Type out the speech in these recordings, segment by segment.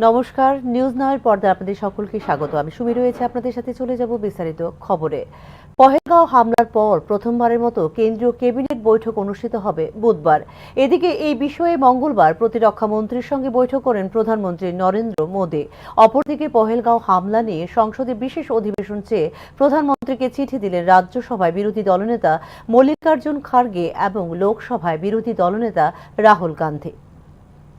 নমস্কার, নিউজ নাওয়ের পর্দায় আপনাদের সকলকে স্বাগত। আমি সুমি রয়েছে আপনাদের সাথে। চলে যাব বিস্তারিত খবরে। পহেলগাঁও হামলার পর প্রথমবারের মতো কেন্দ্রীয় ক্যাবিনেট বৈঠক অনুষ্ঠিত হবে বুধবার। এদিকে এই বিষয়ে মঙ্গলবার প্রতিরক্ষা মন্ত্রীর সঙ্গে বৈঠক করেন প্রধানমন্ত্রী নরেন্দ্র মোদী। অপরদিকে পহেলগাঁও হামলা নিয়ে সংসদে বিশেষ অধিবেশন চেয়ে প্রধানমন্ত্রীকে চিঠি দিলেন রাজ্যসভায় বিরোধী দলনেতা মল্লিকার্জুন খার্গে এবং লোকসভায় বিরোধী দলনেতা রাহুল গান্ধী।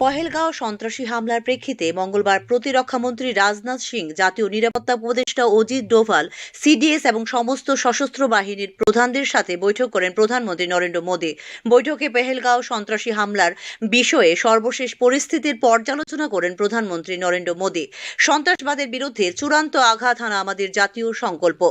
পহেলগাঁও সন্ত্রাসী হামলার প্রেক্ষিতে মঙ্গলবার প্রতিরক্ষামন্ত্রী রাজনাথ সিং, জাতীয় নিরাপত্তা উপদেষ্টা অজিত ডোভাল, সিডিএস এবং সমস্ত সশস্ত্র বাহিনীর প্রধানদের সাথে বৈঠক করেন প্রধানমন্ত্রী নরেন্দ্র মোদী। বৈঠকে পহেলগাঁও সন্ত্রাসী হামলার বিষয়ে সর্বশেষ পরিস্থিতির পর্যালোচনা করেন প্রধানমন্ত্রী নরেন্দ্র মোদী। সন্ত্রাসবাদের বিরুদ্ধে চূড়ান্ত আঘাত হানা আমাদের জাতীয় সংকল্প।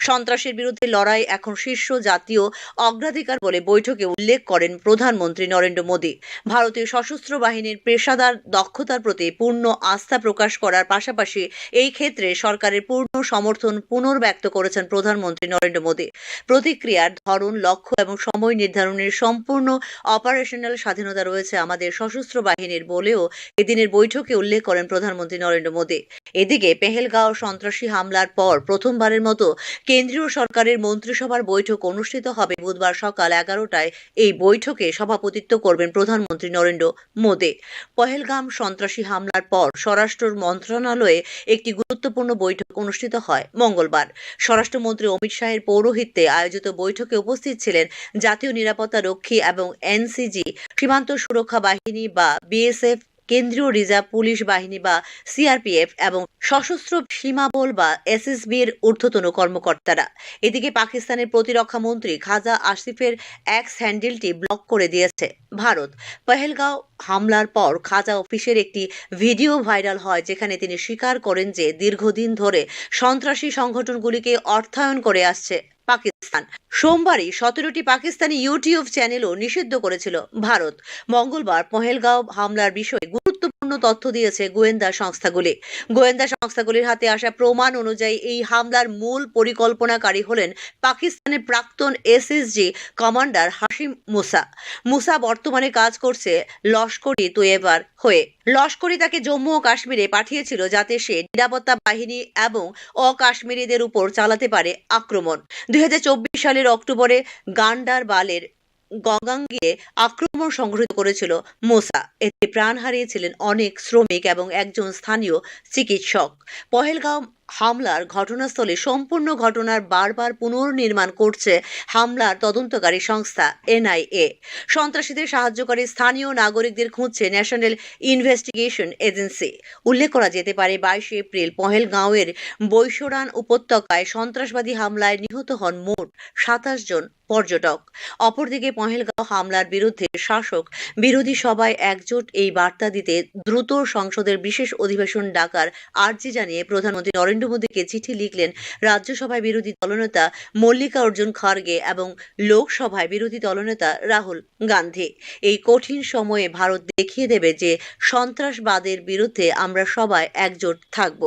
সন্ত্রাসের বিরুদ্ধে লড়াই এখন শীর্ষ জাতীয় অগ্রাধিকার বলে বৈঠকে উল্লেখ করেন প্রধানমন্ত্রী নরেন্দ্র মোদী। ভারতীয় সশস্ত্র বাহিনীর পেশাদার দক্ষতার প্রতি পূর্ণ আস্থা প্রকাশ করার পাশাপাশি এই ক্ষেত্রে সরকারের পূর্ণ সমর্থন পুনর্ব্যক্ত করেছেন প্রধানমন্ত্রী নরেন্দ্র মোদী। প্রতিক্রিয়ার ধরন, লক্ষ্য এবং সময় নির্ধারণের সম্পূর্ণ অপারেশনাল স্বাধীনতা রয়েছে আমাদের সশস্ত্র বাহিনীর বলেও এদিনের বৈঠকে উল্লেখ করেন প্রধানমন্ত্রী নরেন্দ্র মোদী। এদিকে পেহেলগাঁও সন্ত্রাসী হামলার পর প্রথমবারের মতো কেন্দ্রীয় সরকারের মন্ত্রিসভার বৈঠক অনুষ্ঠিত হবে বুধবার সকাল 11টায়। এই বৈঠকে সভাপতিত্ব করবেন প্রধানমন্ত্রী নরেন্দ্র মোদী। পহেলগাম সন্ত্রাসী হামলার পর স্বরাষ্ট্র মন্ত্রণালয়ে একটি গুরুত্বপূর্ণ বৈঠক অনুষ্ঠিত হয় মঙ্গলবার। স্বরাষ্ট্রমন্ত্রী অমিত শাহের পৌরোহিত্যে আয়োজিত বৈঠকে উপস্থিত ছিলেন জাতীয় নিরাপত্তা রক্ষী এবং এনসিজি, সীমান্ত সুরক্ষা বাহিনী বা বিএসএফ, কেন্দ্রীয় রিজার্ভ পুলিশ বাহিনী বা সিআরপিএফ এবং সশস্ত্র সীমাবল বা এসএসবির ঊর্ধ্বতন কর্মকর্তারা। এদিকে পাকিস্তানের প্রতিরক্ষা মন্ত্রী খাজা আসিফের এক্স হ্যান্ডেলটি ব্লক করে দিয়েছে ভারত। পহেলগাঁও হামলার পর খাজা অফিসের একটি ভিডিও ভাইরাল হয়, যেখানে তিনি স্বীকার করেন যে দীর্ঘদিন ধরে সন্ত্রাসী সংগঠনগুলিকে অর্থায়ন করে আসছে পাকিস্তান। সোমবারই 17টি পাকিস্তানি ইউটিউব চ্যানেলও নিষিদ্ধ করেছিল ভারত। মঙ্গলবার পহেলগাঁও হামলার বিষয়ে গুরুত্বপূর্ণ তথ্য দিয়েছে গোয়েন্দা সংস্থাগুলি। গোয়েন্দা সংস্থাগুলির হাতে আসা প্রমাণ অনুযায়ী এই হামলার মূল পরিকল্পনাকারী হলেন পাকিস্তানের প্রাক্তন এসএসজি কমান্ডার হাশিম মুসা। মুসা বর্তমানে কাজ করছে লস্করি তৈয়বার হয়ে। লস্করি তাকে জম্মু ও কাশ্মীরে পাঠিয়েছিল যাতে সে নিরাপত্তা বাহিনী এবং অকাশ্মীরিদের উপর চালাতে পারে আক্রমণ। 2024 সালের অক্টোবরে গান্ডারবালের গঙ্গাঙ্গিয়ে আক্রমণ সংঘটিত করেছিল মোসা। এতে প্রাণ হারিয়েছিলেন অনেক শ্রমিক এবং একজন স্থানীয় চিকিৎসক। পহেলগাঁও হামলার ঘটনাস্থলে সম্পূর্ণ ঘটনার বারবার পুনর্নির্মাণ করছে হামলার তদন্তকারী সংস্থা এনআইএ। সন্ত্রাসীদের সাহায্যকারী স্থানীয় নাগরিকদের খুঁজছে ন্যাশনাল ইনভেস্টিগেশন এজেন্সি। উল্লেখ করা যেতে পারে 22 এপ্রিল পহেলগাঁওয়ের বৈশরান উপত্যকায় সন্ত্রাসবাদী হামলায় নিহত হন মোট 27 জন পর্যটক। অপরদিকে পহেলগাঁও হামলার বিরুদ্ধে শাসক বিরোধী সবাই একজোট এই বার্তা দিতে দ্রুত সংসদের বিশেষ অধিবেশন ডাকার আর্জি জানিয়ে প্রধানমন্ত্রী নরেন্দ্র মোদীকে চিঠি লিখলেন রাজ্যসভায় বিরোধী দলনেতা মল্লিকার্জুন খার্গে এবং লোকসভায় বিরোধী দলনেতা রাহুল গান্ধী। এই কঠিন সময়ে ভারত দেখিয়ে দেবে যে সন্ত্রাসবাদের বিরুদ্ধে আমরা সবাই একজোট থাকব।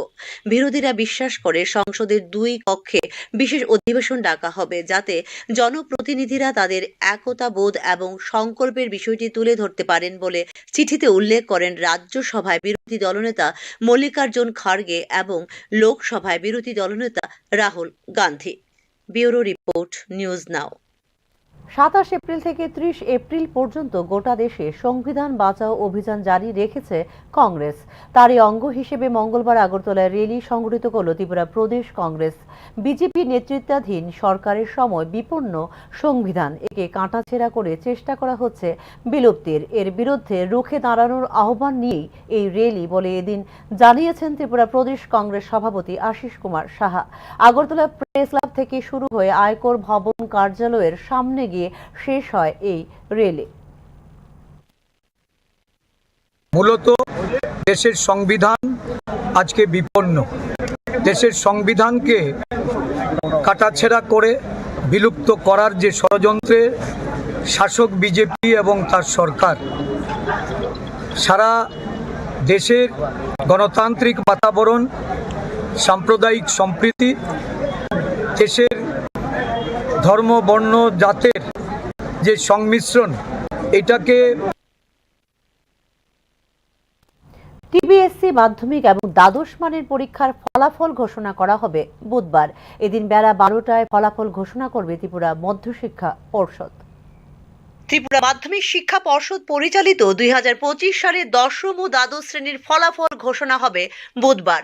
বিরোধীরা বিশ্বাস করে সংসদের 2 কক্ষে বিশেষ অধিবেশন ডাকা হবে, যাতে জনপ্রতিনিধিরা তাদের একতা বোধ এবং সংকল্পের বিষয়টি তুলে ধরতে পারেন বলে চিঠিতে উল্লেখ করেন রাজ্যসভায় বিরোধী দলনেতা মল্লিকার্জুন খার্গে এবং লোকসভায় বিরোধী দলনেতা Rahul Gandhi. Bureau report, news নাও। 27 এপ্রিল থেকে 30 এপ্রিল পর্যন্ত গোটা দেশে সংবিধান বাঁচাও অভিযান জারি রেখেছে কংগ্রেস। তারই অঙ্গ হিসেবে মঙ্গলবার আগরতলায় র্যালি সংগঠিত করল ত্রিপুরা প্রদেশ কংগ্রেস। বিজেপি নেতৃত্বাধীন সরকারের সময় বিপন্ন সংবিধান একে কাঁটাছেঁড়া করে চেষ্টা করা হচ্ছে বিলুপ্তির। এর বিরুদ্ধে রুখে দাঁড়ানোর আহ্বান নিয়েই এই র্যালি বলে এদিন জানিয়েছেন ত্রিপুরা প্রদেশ কংগ্রেস সভাপতি আশিস কুমার সাহা। আগরতলা প্রেস ক্লাব থেকে শুরু হয়ে আয়কর ভবন কার্যালয়ের সামনে গিয়ে শেষ হয় এই র্যালি। মূলত দেশের সংবিধান আজকে বিপন্ন। দেশের সংবিধানকে কাটাছেঁড়া করে বিলুপ্ত করার যে ষড়যন্ত্রে শাসক বিজেপি এবং তার সরকার সারা দেশের গণতান্ত্রিক বাতাবরণ, সাম্প্রদায়িক সম্প্রীতি, দেশের ধর্ম, বর্ণ, জাতের যে সংমিশ্রণ, এটাকে টিবিএসসি মাধ্যমিক এবং দ্বাদশ মানের পরীক্ষার ফলাফল ঘোষণা করা হবে বুধবার। এদিন বেলা 12টায় ফলাফল ঘোষণা করবে ত্রিপুরা মধ্যশিক্ষা পর্ষদ। ত্রিপুরা মাধ্যমিক শিক্ষা পর্ষদ পরিচালিত 2025 সালের দশম ও দ্বাদশ শ্রেণীর ফলাফল ঘোষণা হবে বুধবার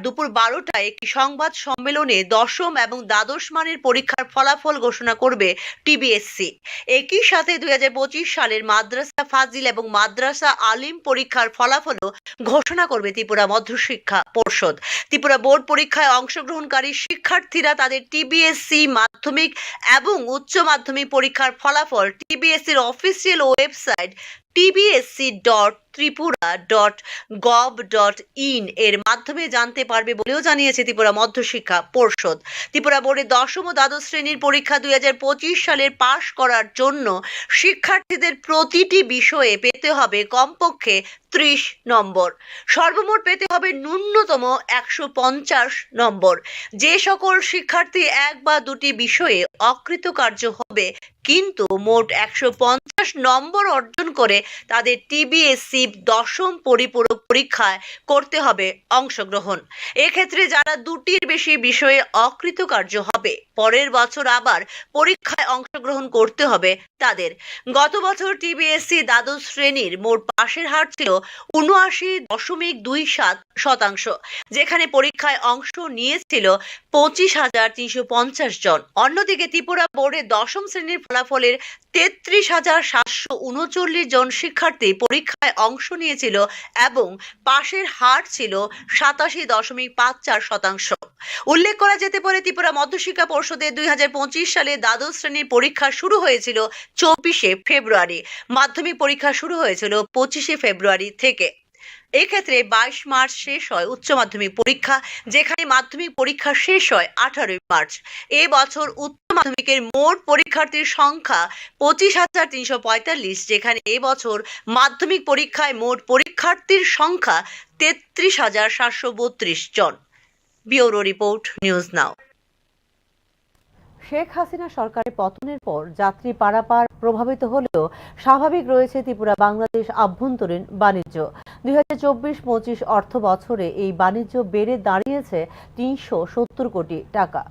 দুপুর 12টায় একটি সংবাদ সম্মেলনে দশম এবং দ্বাদশ মানের পরীক্ষার ফলাফল ঘোষণা করবে টিবিএসসি। একই সাথে 2025 সালের মাদ্রাসা ফাজিল এবং মাদ্রাসা আলিম পরীক্ষার ফলাফলও ঘোষণা করবে ত্রিপুরা মধ্যশিক্ষা পর্ষদ। ত্রিপুরা বোর্ড পরীক্ষায় অংশগ্রহণকারী শিক্ষার্থীরা তাদের টিবিএসসি মাধ্যমিক এবং উচ্চ মাধ্যমিক পরীক্ষার ফলাফল টিবিএসসির অফিসিয়াল ওয়েবসাইট tbsc.tripura.gov.in এর মাধ্যমে জানতে পারবে বলেও জানিয়েছে ত্রিপুরা মধ্যশিক্ষা পর্ষদ। ত্রিপুরা বোর্ডের দশম ও দ্বাদশ শ্রেণীর পরীক্ষা 2025 সালের পাশ করার জন্য শিক্ষার্থীদের প্রতিটি বিষয়ে পেতে হবে কমপক্ষে 30 নম্বর, সর্বমোট পেতে হবে ন্যূনতম 150 নম্বর। যে সকল শিক্ষার্থী এক বা দুটি বিষয়ে অকৃতকার্য হবে কিন্তু মোট 150 নম্বর অর্জন করে তাদের টিবিএসসি দশম পরিপূরক পরীক্ষায় করতে হবে অংশগ্রহণ। এক্ষেত্রে যারা দুটির বেশি বিষয়ে অকৃতকার্য হবে পরের বছর আবার পরীক্ষায় অংশগ্রহণ করতে হবে তাদের। গত বছর টিবিএসসি দ্বাদশ শ্রেণীর মোট পাশের হার ছিল 79.27%, যেখানে পরীক্ষায় অংশ নিয়েছিল 25,350 জন। অন্যদিকে ত্রিপুরা বোর্ডের দশম শ্রেণীর ফলাফলের 33,739 জন শিক্ষার্থী পরীক্ষায় অংশ নিয়েছিল এবং পাশের হার ছিল 87.54%। উল্লেখ করা যেতে পারে ত্রিপুরা মধ্যশিক্ষা পর্ষদের 2025 সালে দ্বাদশ শ্রেণীর পরীক্ষা শুরু হয়েছিল 24শে ফেব্রুয়ারি। মাধ্যমিক পরীক্ষা শুরু হয়েছিল 25শে ফেব্রুয়ারি থেকে। এক্ষেত্রে 22 মার্চ শেষ হয় উচ্চ মাধ্যমিক পরীক্ষা, যেখানে মাধ্যমিক পরীক্ষা শেষ হয় 18 মার্চ। এ বছর উচ্চ মাধ্যমিকের মোট পরীক্ষার্থীর সংখ্যা 25,345, যেখানে এ বছর মাধ্যমিক পরীক্ষায় মোট পরীক্ষার্থীর সংখ্যা 33,732 জন। Bureau report, news now. Sheikh Hasina সরকারের পতনের পর যাত্রী পারাপার প্রভাবিত হলেও স্বাভাবিক রয়েছে ত্রিপুরা বাংলাদেশ আভ্যন্তরীণ বাণিজ্য। 2024-25 অর্থ বছরে এই বাণিজ্য বেড়ে দাঁড়িয়েছে 370 কোটি টাকা।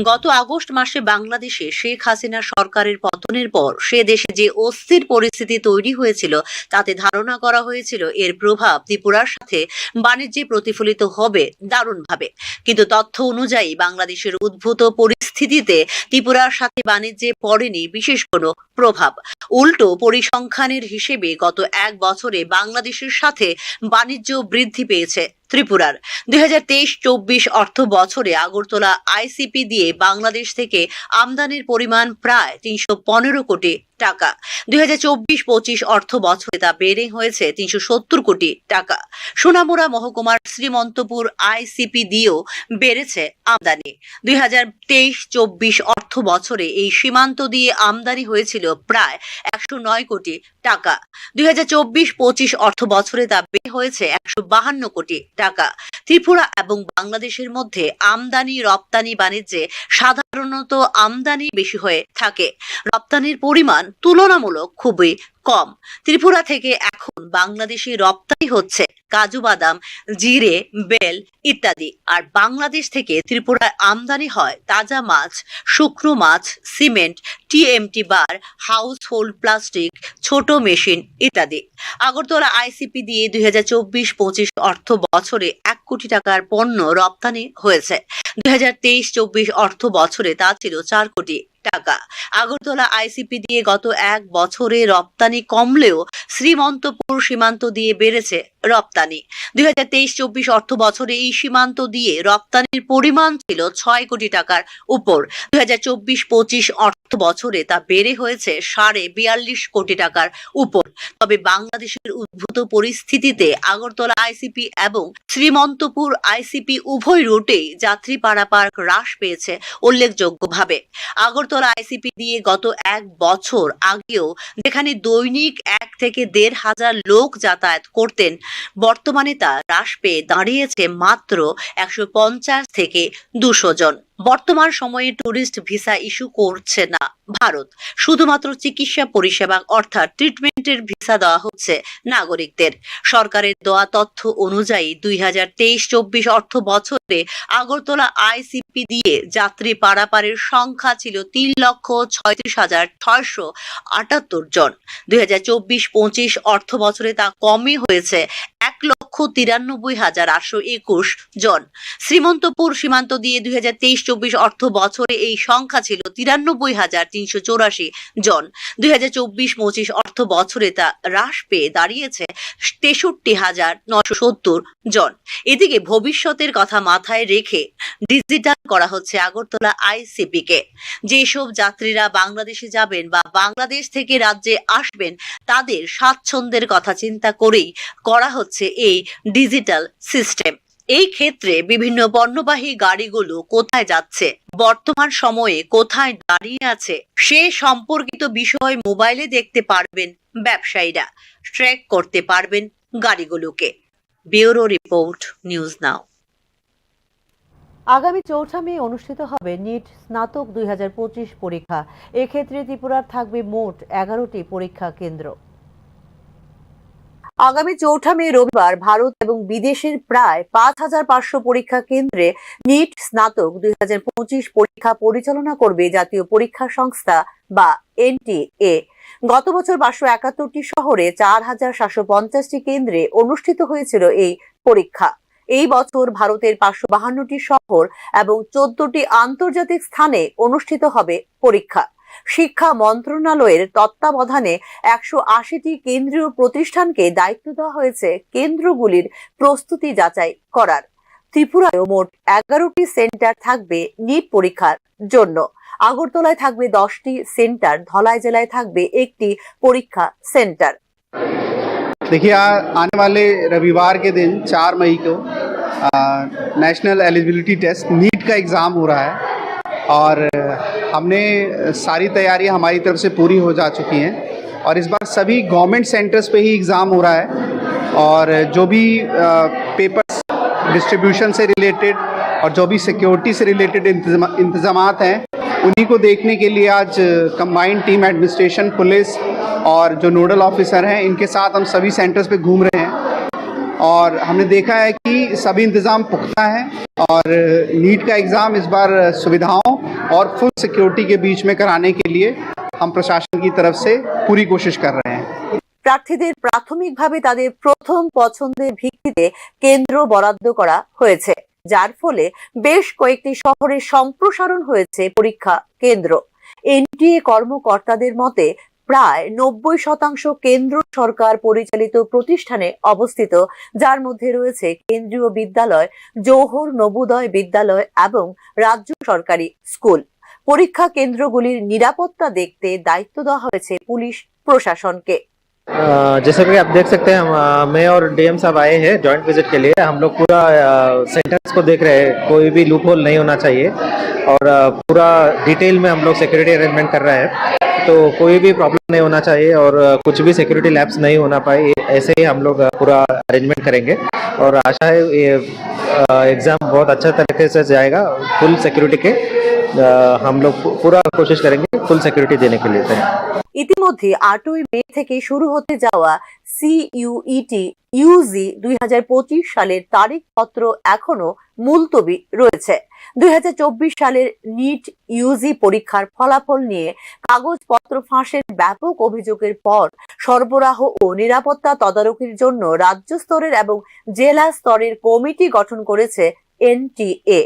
গত আগস্ট মাসে বাংলাদেশে শেখ হাসিনা সরকারের পতনের পর সে দেশে যে অস্থির পরিস্থিতি তৈরি হয়েছিল তাতে ধারণা করা হয়েছিল এর প্রভাব ত্রিপুরার সাথে বাণিজ্যে প্রতিফলিত হবে দারুণভাবে। কিন্তু তথ্য অনুযায়ী বাংলাদেশের উদ্ভূত পরিস্থিতিতে ত্রিপুরার সাথে বাণিজ্যে পড়েনি বিশেষ কোনো প্রভাব। উল্টো পরিসংখ্যানের হিসেবে গত এক বছরে বাংলাদেশের সাথে বাণিজ্য বৃদ্ধি পেয়েছে ত্রিপুরার। 2023-24 অর্থ বছরে আগরতলা আইসিপি দিয়ে বাংলাদেশ থেকে আমদানির পরিমাণ প্রায় 315 কোটি টাকা। 2024-25 অর্থ বছরে তা বেড়ে হয়েছে 370 কোটি টাকা। সোনামুড়া মহকুমার শ্রীমন্তপুর আইসিপি দিয়েও বেড়েছে আমদানি। 2023-24 অর্থ বছরে এই সীমান্ত দিয়ে আমদানি হয়েছিল প্রায় 109 কোটি টাকা। 2024-25 অর্থ বছরে তা বেড়ে হয়েছে 152 কোটি টাকা। ত্রিপুরা এবং বাংলাদেশের মধ্যে আমদানি রপ্তানি বাণিজ্যে সাধারণত আমদানি বেশি হয়ে থাকে, রপ্তানির পরিমাণ তুলনামূলক খুবই কম। ত্রিপুরা থেকে এখন বাংলাদেশে রপ্তানি হচ্ছে কাজু বাদাম, জিরে, বেল ইত্যাদি, আর বাংলাদেশ থেকে ত্রিপুরায় আমদানি হয় তাজা মাছ, শুকনো মাছ, cement, TMT bar, household plastic, ছোট মেশিন ইত্যাদি। আগরতলা আইসিপি দিয়ে 2024-25 অর্থ বছরে 1 কোটি টাকার পণ্য রপ্তানি হয়েছে। 2023-24 অর্থ বছরে তা ছিল 4 কোটি টাকা। আগরতলা আইসিপি দিয়ে গত এক বছরে রপ্তানি কমলেও শ্রীমন্তপুর সীমান্ত দিয়ে বেড়েছে রপ্তানি। 2023-24 অর্থ বছরে এই সীমান্ত দিয়ে রপ্তানির পরিমাণ ছিল 6 কোটি টাকার উপর। 2024-25 অর্থ বছরে তা বেড়ে হয়েছে 42.5 কোটি টাকার উপর। তবে বাংলাদেশের উদ্ভূত পরিস্থিতিতে আগরতলা আইসিপি এবং শ্রীমন্তপুর আইসিপি উভয় রুটেই যাত্রী পারাপার হ্রাস পেয়েছে উল্লেখযোগ্যভাবে। আগরতলা আইসিপি দিয়ে গত এক বছর আগেও যেখানে দৈনিক 1 থেকে ১,৫০০ লোক যাতায়াত করতেন, বর্তমানে তা হ্রাস পেয়ে দাঁড়িয়েছে মাত্র ১৫০ থেকে ২০০ জন। বর্তমান সময়ে ট্যুরিস্ট ভিসা ইস্যু করছে না ভারত, শুধুমাত্র চিকিৎসা পরিষেবা অর্থাৎ ট্রিটমেন্টের ভিসা দেওয়া হচ্ছে নাগরিকদের। সরকারের দেওয়া তথ্য অনুযায়ী ২০২৩-২৪ অর্থ বছরে আগরতলা আইসিপি দিয়ে যাত্রী পারাপারের সংখ্যা ছিল ৩,৩৬,৬৭৮ জন। ২০২৪-২৫ অর্থ বছরে তা কমই হয়েছে ১,৯৩,৮২১ জন। শ্রীমন্তপুর সীমান্ত দিয়ে ২০২৩-২৪ অর্থ বছরে এই সংখ্যা ছিল ৯৩,৩৮৪ জন। ২০২৪-২৫ অর্থ বছরে তা হ্রাস পেয়ে দাঁড়িয়েছে ৬৩,৯৭০ জন। এদিকে ভবিষ্যতের কথা মাথায় রেখে ডিজিটাল করা হচ্ছে আগরতলা আইসিপি কে। যেসব যাত্রীরা বাংলাদেশে যাবেন বা বাংলাদেশ থেকে রাজ্যে আসবেন, তাদের স্বাচ্ছন্দ্যের কথা চিন্তা করেই করা হচ্ছে এই ডিজিটাল সিস্টেম। এই ক্ষেত্রে বিভিন্ন পণ্যবাহী গাড়িগুলো কোথায় যাচ্ছে, বর্তমান সময়ে কোথায় দাঁড়িয়ে আছে, সে সম্পর্কিত বিষয় মোবাইলে দেখতে পারবেন ব্যবসায়ীরা, ট্র্যাক করতে পারবেন গাড়িগুলোকে। Bureau report, news now. আগামী ৪ মে অনুষ্ঠিত হবে নিট স্নাতক ২০২৫ পরীক্ষা। এক্ষেত্রে ত্রিপুরার থাকবে মোট ১১টি পরীক্ষা কেন্দ্র। আগামী ৪ মে রবিবার ভারত এবং বিদেশের প্রায় ৫,৫০০ পরীক্ষা কেন্দ্রে নিট স্নাতক ২০২৫ পরীক্ষা পরিচালনা করবে জাতীয় পরীক্ষা সংস্থা বা এনটিএ। গত বছর ৫৭১টি শহরে ৪,৭৫০টি কেন্দ্রে অনুষ্ঠিত হয়েছিল এই পরীক্ষা। এই বছর ভারতের ৫৫২টি শহর এবং ১৪টি আন্তর্জাতিক স্থানে অনুষ্ঠিত হবে পরীক্ষা। শিক্ষা মন্ত্রণালয়ের তত্ত্বাবধানে ১৮০টি কেন্দ্রীয় প্রতিষ্ঠানকে দায়িত্ব দেওয়া হয়েছে কেন্দ্রগুলির প্রস্তুতি যাচাই করার। ত্রিপুরায়ও মোট ১১টি সেন্টার থাকবে নিট পরীক্ষার জন্য। আগরতলায় থাকবে 10টি সেন্টার, ধলাই জেলায় থাকবে একটি পরীক্ষা সেন্টার। देखिए, आने वाले रविवार के दिन 4 मई को नेशनल एलिजिबिलिटी टेस्ट नीट का एग्ज़ाम हो रहा है और हमने सारी तैयारियां हमारी तरफ से पूरी हो जा चुकी हैं और इस बार सभी गवर्नमेंट सेंटर्स पे ही एग्ज़ाम हो रहा है और जो भी पेपर्स डिस्ट्रीब्यूशन से रिलेटेड और जो भी सिक्योरिटी से रिलेटेड इंतज़ामात हैं, उन्हीं को देखने के लिए आज कंबाइंड टीम एडमिनिस्ट्रेशन, पुलिस और जो नोडल ऑफिसर हैं, इनके साथ हम सभी सेंटर्स पे घूम रहे हैं और हमने देखा है कि सभी इंतज़ाम पुख्ता हैं और नीट का एग्ज़ाम इस बार सुविधाओं और फुल सिक्योरिटी के बीच में कराने के लिए हम प्रशासन की तरफ से पूरी कोशिश कर रहे हैं। প্রার্থীদের প্রাথমিকভাবে তাদের প্রথম পছন্দের ভিত্তিতে কেন্দ্র বরাদ্দ করা হয়েছে, যার ফলে বেশ কয়েকটি শহরে সম্প্রসারণ হয়েছে পরীক্ষা কেন্দ্র। এনটিএ কর্মকর্তাদের মতে প্রায় ৯০% কেন্দ্র সরকার পরিচালিত প্রতিষ্ঠানে অবস্থিত, যার মধ্যে রয়েছে কেন্দ্রীয় বিদ্যালয়, জওহর নবোদয় বিদ্যালয় এবং রাজ্য সরকারি স্কুল। পরীক্ষা কেন্দ্রগুলির নিরাপত্তা দেখতে দায়িত্ব দেওয়া হয়েছে পুলিশ প্রশাসনকে। जैसे कि आप देख सकते हैं, मैं और डीएम साहब आए हैं जॉइंट विजिट के लिए। हम लोग पूरा सेंटर्स को देख रहे हैं, कोई भी लूप होल नहीं होना चाहिए और पूरा डिटेल में हम लोग सिक्योरिटी अरेंजमेंट कर रहे हैं, तो कोई भी प्रॉब्लम नहीं होना चाहिए और कुछ भी सिक्योरिटी लैप्स नहीं होना पाए, ऐसे ही हम लोग पूरा अरेंजमेंट करेंगे और आशा है ये एग्ज़ाम बहुत अच्छा तरीके से जाएगा। फुल सिक्योरिटी के हम लोग पूरा कोशिश करेंगे फुल सिक्योरिटी देने के लिए। ইতিমধ্যে ৮ই মে থেকে শুরু হতে যাওয়া সিইউইটি ইউজি ২০২৫ সালের তারিখপত্র এখনো মুলতবি রয়েছে। ২০২৪ সালের নিট ইউজি পরীক্ষার ফলাফল নিয়ে কাগজপত্র ফাঁসের ব্যাপক অভিযোগের পর সরবরাহ ও নিরাপত্তা তদারকির জন্য রাজ্য স্তরের এবং জেলা স্তরের কমিটি গঠন করেছে এনটিএ।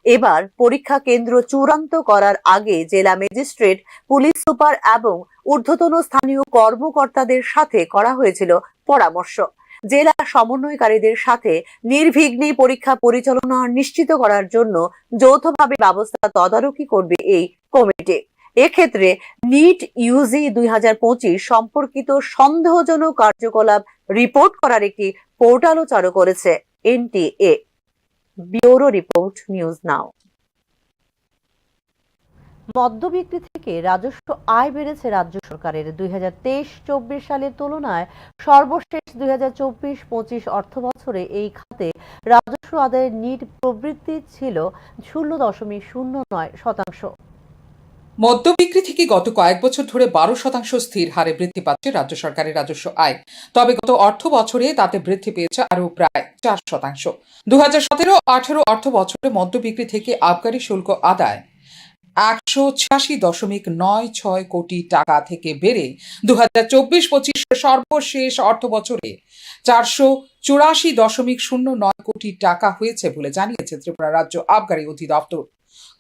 এবার পরীক্ষা কেন্দ্র চূড়ান্ত করার আগে জেলা ম্যাজিস্ট্রেট, পুলিশ সুপার এবং ঊর্ধ্বতন স্থানীয় কর্মকর্তাদের সাথে করা হয়েছিল পরামর্শ। জেলা সমন্বয়কারীদের সাথে নির্বিঘ্নে পরীক্ষা পরিচালনা নিশ্চিত করার জন্য যৌথভাবে ব্যবস্থা তদারকি করবে এই কমিটি। এক্ষেত্রে নিট ইউজি ২০২৫ সম্পর্কিত সন্দেহজনক কার্যকলাপ রিপোর্ট করার একটি পোর্টালও চালু করেছে এনটিএ। ব্যুরো রিপোর্ট, নিউজ নাও। মদ্য বিক্রি থেকে রাজস্ব আয় বেড়েছে রাজ্য সরকারের। 2023-24 সালের তুলনায় সর্বশেষ 2024-25 অর্থ বছরে এই খাতে রাজস্ব আদায়ের নিট প্রবৃদ্ধি ছিল 0.09%। মদ্য বিক্রি থেকে গত কয়েক বছর ধরে 12% স্থির হারে বৃদ্ধি পাচ্ছে রাজ্য সরকারের রাজস্ব আয়। তবে গত অর্থ বছরে তাতে বৃদ্ধি পেয়েছে আরও প্রায় 4%। 2017-18 অর্থ বছরে মদ্য বিক্রি থেকে আবগারি শুল্ক আদায় 186.96 কোটি টাকা থেকে বেড়ে 2024-25 সর্বশেষ অর্থ বছরে 484.09 কোটি টাকা হয়েছে বলে জানিয়েছে ত্রিপুরা রাজ্য আবগারি অধিদপ্তর।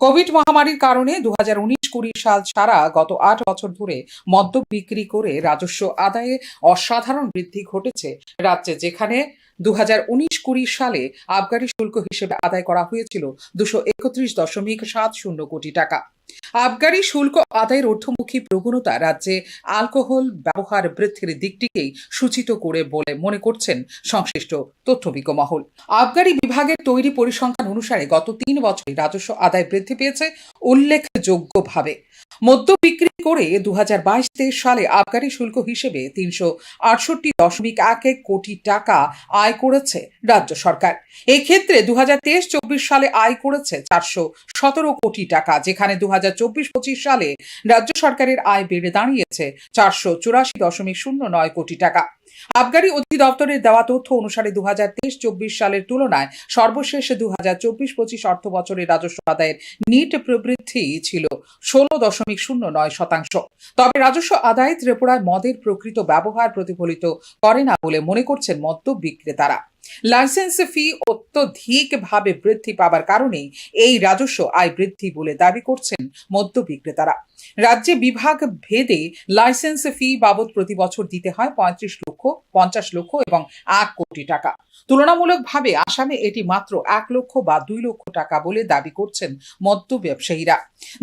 কোভিড মহামারীর কারণে 2019-20 সাল ছাড়া গত 8 বছর ধরে মদ্য বিক্রি করে রাজস্ব আদায়ে অসাধারণ বৃদ্ধি ঘটেছে রাজ্যে, যেখানে 2019-20 সালে আবগারি শুল্ক হিসেবে আদায় করা হয়েছিল 231.70 কোটি টাকা। আবগারি শুল্ক আদায়ের ঊর্ধ্বমুখী প্রবণতা রাজ্যে অ্যালকোহল ব্যবহার বৃদ্ধির দিকটিকেই সূচিত করে বলে মনে করছেন সংশ্লিষ্ট তথ্যবিজ্ঞ মহল। আবগারি বিভাগের তৈরি পরিসংখ্যান অনুসারে গত 3 বছরে রাজস্ব আদায় বৃদ্ধি পেয়েছে উল্লেখযোগ্যভাবে। মদ্য বিক্রি করে 2022-23 সালে আবগারি শুল্ক হিসেবে 368.11 কোটি টাকা আয় করেছে রাজ্য সরকার। এক্ষেত্রে 2023-24 সালে আয় করেছে 417 কোটি টাকা, যেখানে 2024-25 সালে রাজ্য সরকারের আয় বেড়ে দাঁড়িয়েছে 484.09 কোটি টাকা। আবগারি অধিদপ্তরের দেওয়া তথ্য অনুসারে 2023-24 সালের তুলনায় সর্বশেষ 2024-25 অর্থ বছরের রাজস্ব আদায়ের নিট প্রবৃদ্ধি ছিল 16.09%। তবে রাজস্ব আদায় ত্রিপুরায় মদের প্রকৃত ব্যবহার প্রতিফলিত করে না বলে মনে করছেন মদ্য বিক্রেতারা। লাইসেন্স ফি অত্যধিকভাবে বৃদ্ধি পাবার কারণেই এই রাজস্ব আয় বৃদ্ধি বলে দাবি করছেন মদ্য বিক্রেতারা। রাজ্যে বিভাগ ভেদে লাইসেন্স ফি বাবদ প্রতি বছর দিতে হয় 35 লক্ষ, 50 লক্ষ এবং 1 কোটি টাকা। তুলনামূলকভাবে আসামে এটি মাত্র 1 লক্ষ বা 2 লক্ষ টাকা বলে দাবি করছেন মদ্য ব্যবসায়ীরা।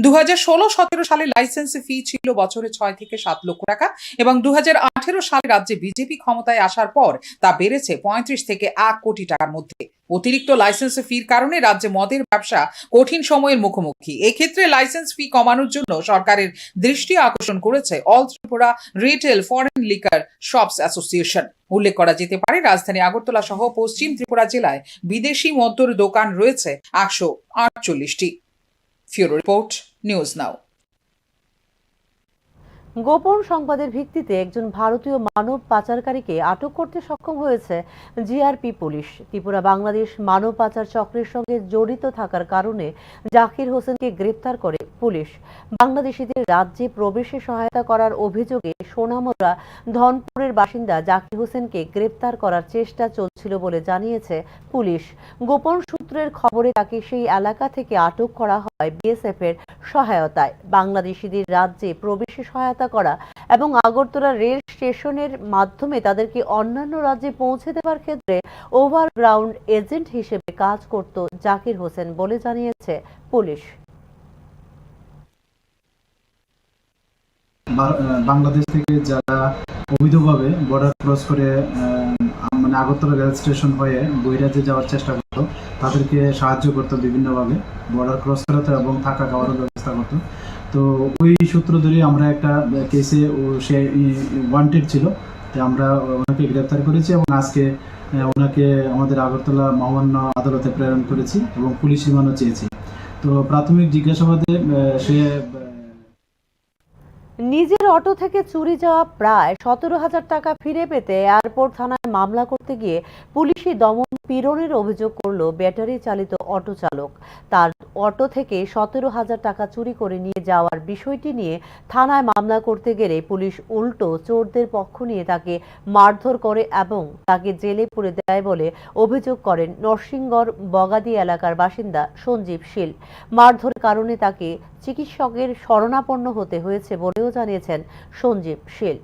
2016-17 সালে লাইসেন্স ফি ছিল বছরে 6 থেকে 7 লক্ষ টাকা এবং 2018 সালে রাজ্যে বিজেপি ক্ষমতায় আসার পর তা বেড়েছে 35 থেকে 1 কোটি টাকার মধ্যে। অতিরিক্ত লাইসেন্স ফির কারণে রাজ্যে মদের ব্যবসা কঠিন সময়ের মুখোমুখি। এক্ষেত্রে লাইসেন্স ফি কমানোর জন্য সরকারের দৃষ্টি আকর্ষণ করেছে all Tripura retail foreign liquor shops association. উল্লেখ করা যেতে পারে, রাজধানী আগরতলা সহ পশ্চিম ত্রিপুরা জেলায় বিদেশি মদ্যর দোকান রয়েছে 148টি। ফিউরো রিপোর্ট, নিউজ নাও। গোপন সংবাদের ভিত্তিতে একজন ভারতীয় মানব পাচারকারীকে আটক করতে সক্ষম হয়েছে জিআরপি পুলিশ। ত্রিপুরা বাংলাদেশ মানব পাচার চক্রের সঙ্গে জড়িত থাকার কারণে জাকির হোসেনকে গ্রেফতার করে পুলিশ। বাংলাদেশিদের রাজ্যে প্রবেশে সহায়তা করার অভিযোগে সোনামুড়া ধনপুরের বাসিন্দা জাকির হোসেনকে গ্রেফতার করার চেষ্টা চলছিল বলে জানিয়েছে পুলিশ। গোপন সূত্রের খবরে তাকে সেই এলাকা থেকে আটক করা হয় বিএসএফ এর সহায়তায়। বাংলাদেশিদের রাজ্যে প্রবেশে সহায়তা করা এবং আগরতলা রেল স্টেশনের মাধ্যমে তাদেরকে অন্যান্য রাজ্যে পৌঁছে দেওয়ার ক্ষেত্রে ওভারগ্রাউন্ড এজেন্ট হিসেবে কাজ করত জাকির হোসেন বলে জানিয়েছে পুলিশ। বাংলাদেশ থেকে যারা অবৈধভাবে বর্ডার ক্রস করে মানে আগরতলা রেল স্টেশন হয়ে বহিরাজ্যে যাওয়ার চেষ্টা করতো, তাদেরকে সাহায্য করতো বিভিন্নভাবে বর্ডার ক্রস করাতে এবং থাকা খাওয়ার ব্যবস্থা করতো। তো ওই সূত্র ধরে আমরা একটা কেসে সে ওয়ান্টেড ছিল, তো আমরা ওনাকে গ্রেপ্তার করেছি এবং আজকে ওনাকে আমাদের আগরতলা মহামান্য আদালতে প্রেরণ করেছি এবং পুলিশ রিমান্ডও চেয়েছি। তো প্রাথমিক জিজ্ঞাসাবাদে সে নিজের অটো থেকে চুরি যাওয়া প্রায় 17,000 টাকা ফিরে পেতে এয়ারপোর্ট থানায় মামলা করতে গিয়ে পুলিশি দমন পীড়নের অভিযোগ করল ব্যাটারি চালিত অটো চালক। তার অটো থেকে 17,000 টাকা চুরি করে নিয়ে যাওয়ার বিষয়টি নিয়ে থানায় মামলা করতে গেলে পুলিশ উল্টো চোরদের পক্ষ নিয়ে তাকে মারধর করে এবং তাকে জেলে পুরে দেয় বলে অভিযোগ করেন নরসিংগড় বগাদি এলাকার বাসিন্দা সঞ্জীব শীল। মারধরের কারণে তাকে চিকিৎসকের শরণাপন্ন হতে হয়েছে বলেও জানিয়েছেন সঞ্জীব শীল।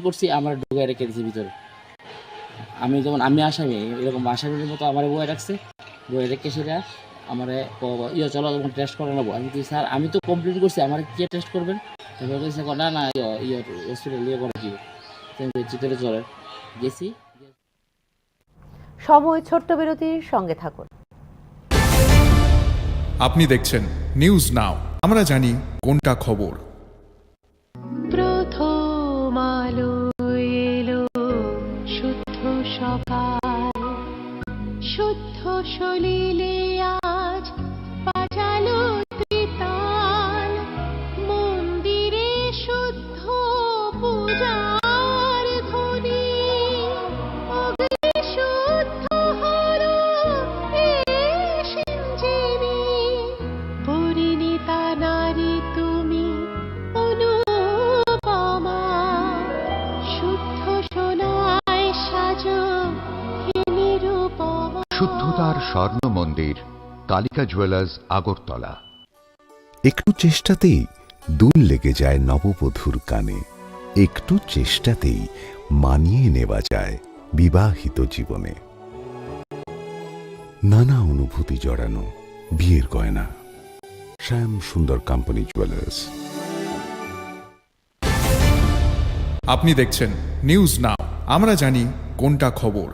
করছি আমার ঢুকায় রেখে দিয়েছে ভিতরে। আমি যেমন আমি আসামি, এরকম আসামির মতো আমার বয়ে রাখছে, বয়ে রেখে সেটা আমার চলো তখন টেস্ট করে নেবো। আমি কি স্যার আমি তো কমপ্লেন করছি, আমার কে টেস্ট করবেন? না না হসপিটাল ইয়ে করে দিবে, ভিতরে চলে গেছি। সময় ছোট্ট বিরতির সঙ্গে থাকুন। আপনি দেখছেন নিউজ নাও, আমরা জানি কোনটা খবর। প্রথম আলো এলো শুদ্ধ সকাল, শুদ্ধ সলিলে আজ বাজালো ত্রিতাল, মন্দিরে শুদ্ধ পূজার ধ্বনি, অগ্নি শুদ্ধ হলো সিঞ্জিবি, পরিণীতা নারী তুমি অনুপমা, শুদ্ধ সোনায় সাজো হে নিরুপমা। শুদ্ধতার স্বর্ণ মন্দির, কালিকা জুয়েলার্স, আগরতলা। একটু চেষ্টাতেই দুল লেগে যায় নববধূর কানে, একটু চেষ্টাতেই মানিয়ে নেওয়া যায় বিবাহিত জীবনে। নানা অনুভূতি জড়ানো বিয়ের গয়না, শ্যাম সুন্দর কোম্পানি জুয়েলার্স। আপনি দেখছেন নিউজ নাও, আমরা জানি কোনটা খবর।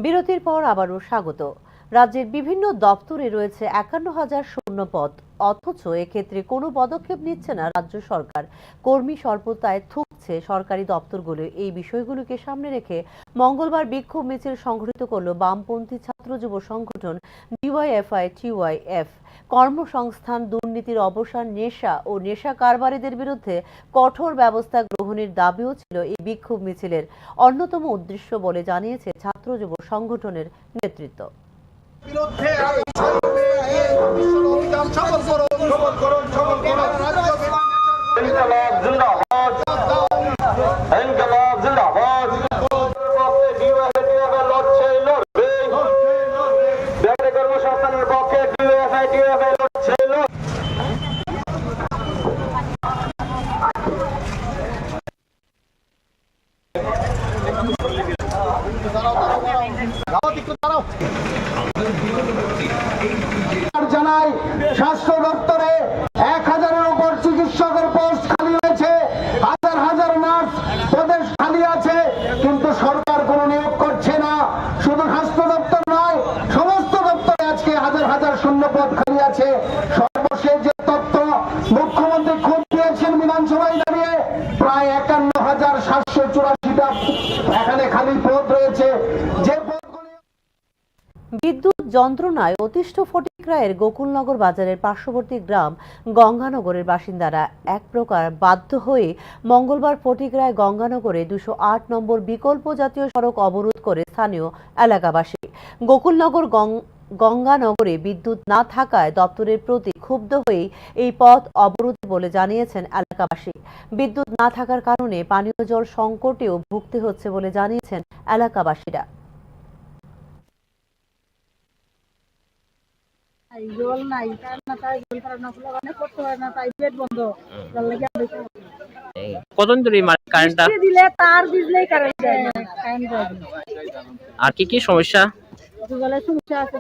বিরতির পর আবারও স্বাগত। রাজ্যের বিভিন্ন দপ্তরে রয়েছে 51,000 শূন্য পদ, অথচ এক্ষেত্রে কোনো পদক্ষেপ নিচ্ছে না রাজ্য সরকার। কর্মী স্বল্পতায় থুকছে সরকারি দপ্তরগুলো। এই বিষয়গুলোকে সামনে রেখে মঙ্গলবার বিক্ষোভ মিছিল সংঘটিত করল বামপন্থী ছাত্র যুব সংগঠন DYFI-TYF। কর্মসংস্থান, দুর্নীতির অবসান, নেশা ও নেশা কারবারিদের বিরুদ্ধে কঠোর ব্যবস্থা গ্রহণের দাবিও ছিল এই বিক্ষোভ মিছিলের অন্যতম উদ্দেশ্য বলে জানিয়েছে ছাত্র যুব সংগঠনের নেতৃত্ব। জানাই স্বাস্থ্য দপ্তরে 1000-এর উপর চিকিৎসকের পোস্ট খালি হয়েছে, হাজার হাজার নার্স পদের খালি আছে, কিন্তু সরকার কোনো নিয়োগ করছে না। শুধু স্বাস্থ্য দপ্তর নয়, সমস্ত দপ্তরে আজকে হাজার হাজার শূন্য পদ খালি আছে। সর্বশেষ যে তথ্য মুখ্যমন্ত্রী খুব দিয়েছেন বিধানসভায় দাঁড়িয়ে, প্রায় 51,784টা এখানে খালি পদ রয়েছে। যে বিদ্যুৎ যন্ত্রণায় অতিষ্ঠ ফটিক রায়ের গোকুলনগর বাজারের পার্শ্ববর্তী গ্রাম গঙ্গানগরের বাসিন্দারা এক প্রকার বাধ্য হয়ে মঙ্গলবার ফটিক রায় গঙ্গানগরে 208 নম্বর বিকল্প জাতীয় সড়ক অবরোধ করে স্থানীয় এলাকাবাসী। গোকুলনগর গঙ্গানগরে বিদ্যুৎ না থাকায় দপ্তরের প্রতি ক্ষুব্ধ হয়ে এই পথ অবরোধ বলে জানিয়েছেন এলাকাবাসী। বিদ্যুৎ না থাকার কারণে পানীয় জল সংকটেও ভুগতে হচ্ছে বলে জানিয়েছেন এলাকাবাসীরা। জল নাই, কতদিন ধরে কারেন্টটা দিলে তার বিজলি কারেন্ট আর কি কি সমস্যা? জলের সমস্যা আছে,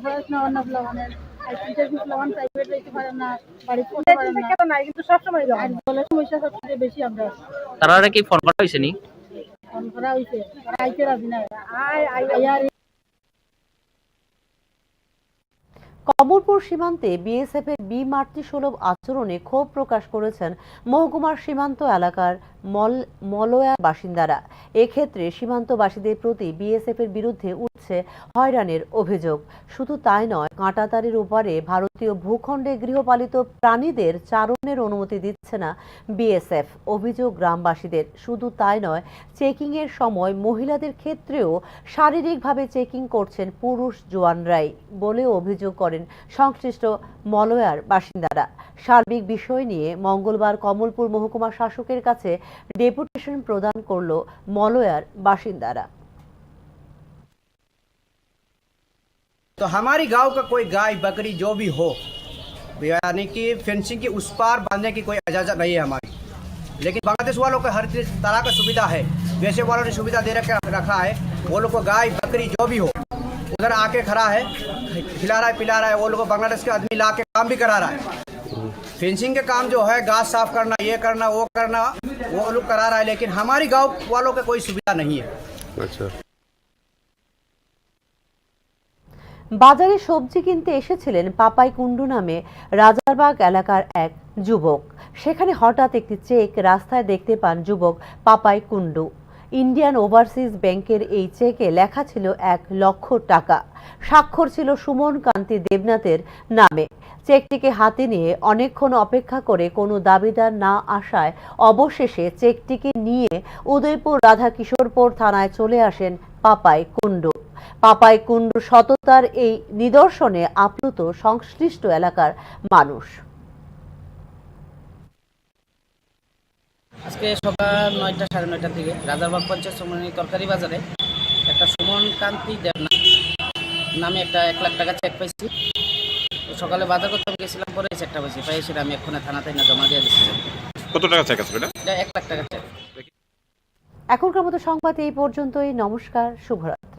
কিন্তু সবসময় জলের সমস্যা সবচেয়ে বেশি। আমরা তারা কি ফোন করা হয়েছে নি? ফোন করা হয়েছে, আইতে রাজি না। কমলপুর সীমান্তে বিএসএফ এর বিমাতৃসুলভ আচরণে ক্ষোভ প্রকাশ করেছেন মহকুমার সীমান্ত এলাকার মলয়ার বাসিন্দারা। এক্ষেত্রে সীমান্তবাসীদের প্রতি বিএসএফ এর বিরুদ্ধে উঠছে হয়রানির অভিযোগ। শুধু তাই নয়, কাঁটাতারের ওপারে ভারতীয় ভূখণ্ডে গৃহপালিত প্রাণীদের চারণের অনুমতি দিচ্ছে না বিএসএফ। অভিযোগ গ্রামবাসীদের। শুধু তাই নয়, চেকিং এর সময় মহিলাদের ক্ষেত্রেও শারীরিকভাবে চেকিং করছেন পুরুষ জওয়ানরাই বলে অভিযোগ করেন সংশ্লিষ্ট মলয়ার বাসিন্দারা। সার্বিক বিষয় নিয়ে মঙ্গলবার কমলপুর মহকুমা শাসকের কাছে ডেপুটেশন প্রদান করল মলয়ার বাসিন্দারা। तो हमारी गांव का कोई गाय बकरी जो भी हो, यानी कि फेंसिंग के उस पार बांधने की कोई इजाज़त नहीं है हमारी। लेकिन बांग्लादेश वालों को हर तरह का सुविधा है, वैसे वालों ने सुविधा दे रखा है। वो लोग को गाय बकरी जो भी हो उधर आके खड़ा है, खिला रहा है, पिला रहा है। वो लोग को बांग्लादेश के आदमी ला के काम भी करा रहा है। फेंसिंग के काम जो है, घास साफ करना, ये करना, वो करना, वो लोग करा रहा है। लेकिन हमारी गाँव वालों को कोई सुविधा नहीं है। अच्छा। বাজারে সবজি কিনতে এসেছিলেন পাপাই কুণ্ডু নামে রাজারবাগ এলাকার এক যুবক। সেখানে হঠাৎ একটি চেক রাস্তায় দেখতে পান যুবক পাপাই কুণ্ডু। ইন্ডিয়ান ওভারসিজ ব্যাংকের এই চেকে লেখা ছিল 1 লক্ষ টাকা। স্বাক্ষর ছিল সুমন কান্তি দেবনাথের নামে। চেকটিকে হাতে নিয়ে অনেকক্ষণ অপেক্ষা করে কোনো দাবিদার না আসায় অবশেষে চেকটিকে নিয়ে উদয়পুর রাধা কিশোরপুর থানায় চলে আসেন পাপাই কুণ্ডু। পাপাই কুণ্ডু সততার এই নিদর্শনে আপ্লুত সংশ্লিষ্ট এলাকার মানুষ। আজকে সকাল 9টা 9:30 দিকে রাজারবাগ পঞ্চায়েত সমিতি তরকারি বাজারে একটা সুমন কান্তি দেবনাথ নামে একটা 1 লাখ টাকা চেক পাইছি। তো সকালে বাজার করতে গেছিলাম, পরে চেকটা পাইছি, পাই এসে আমি এক্ষুনি থানাতে না জমা দিয়ে দিচ্ছি। কত টাকা চেক আছে এটা? 1 লাখ টাকা চেক। এখনকার মতো সংবাদ এই পর্যন্তই। নমস্কার, শুভরাত্রি।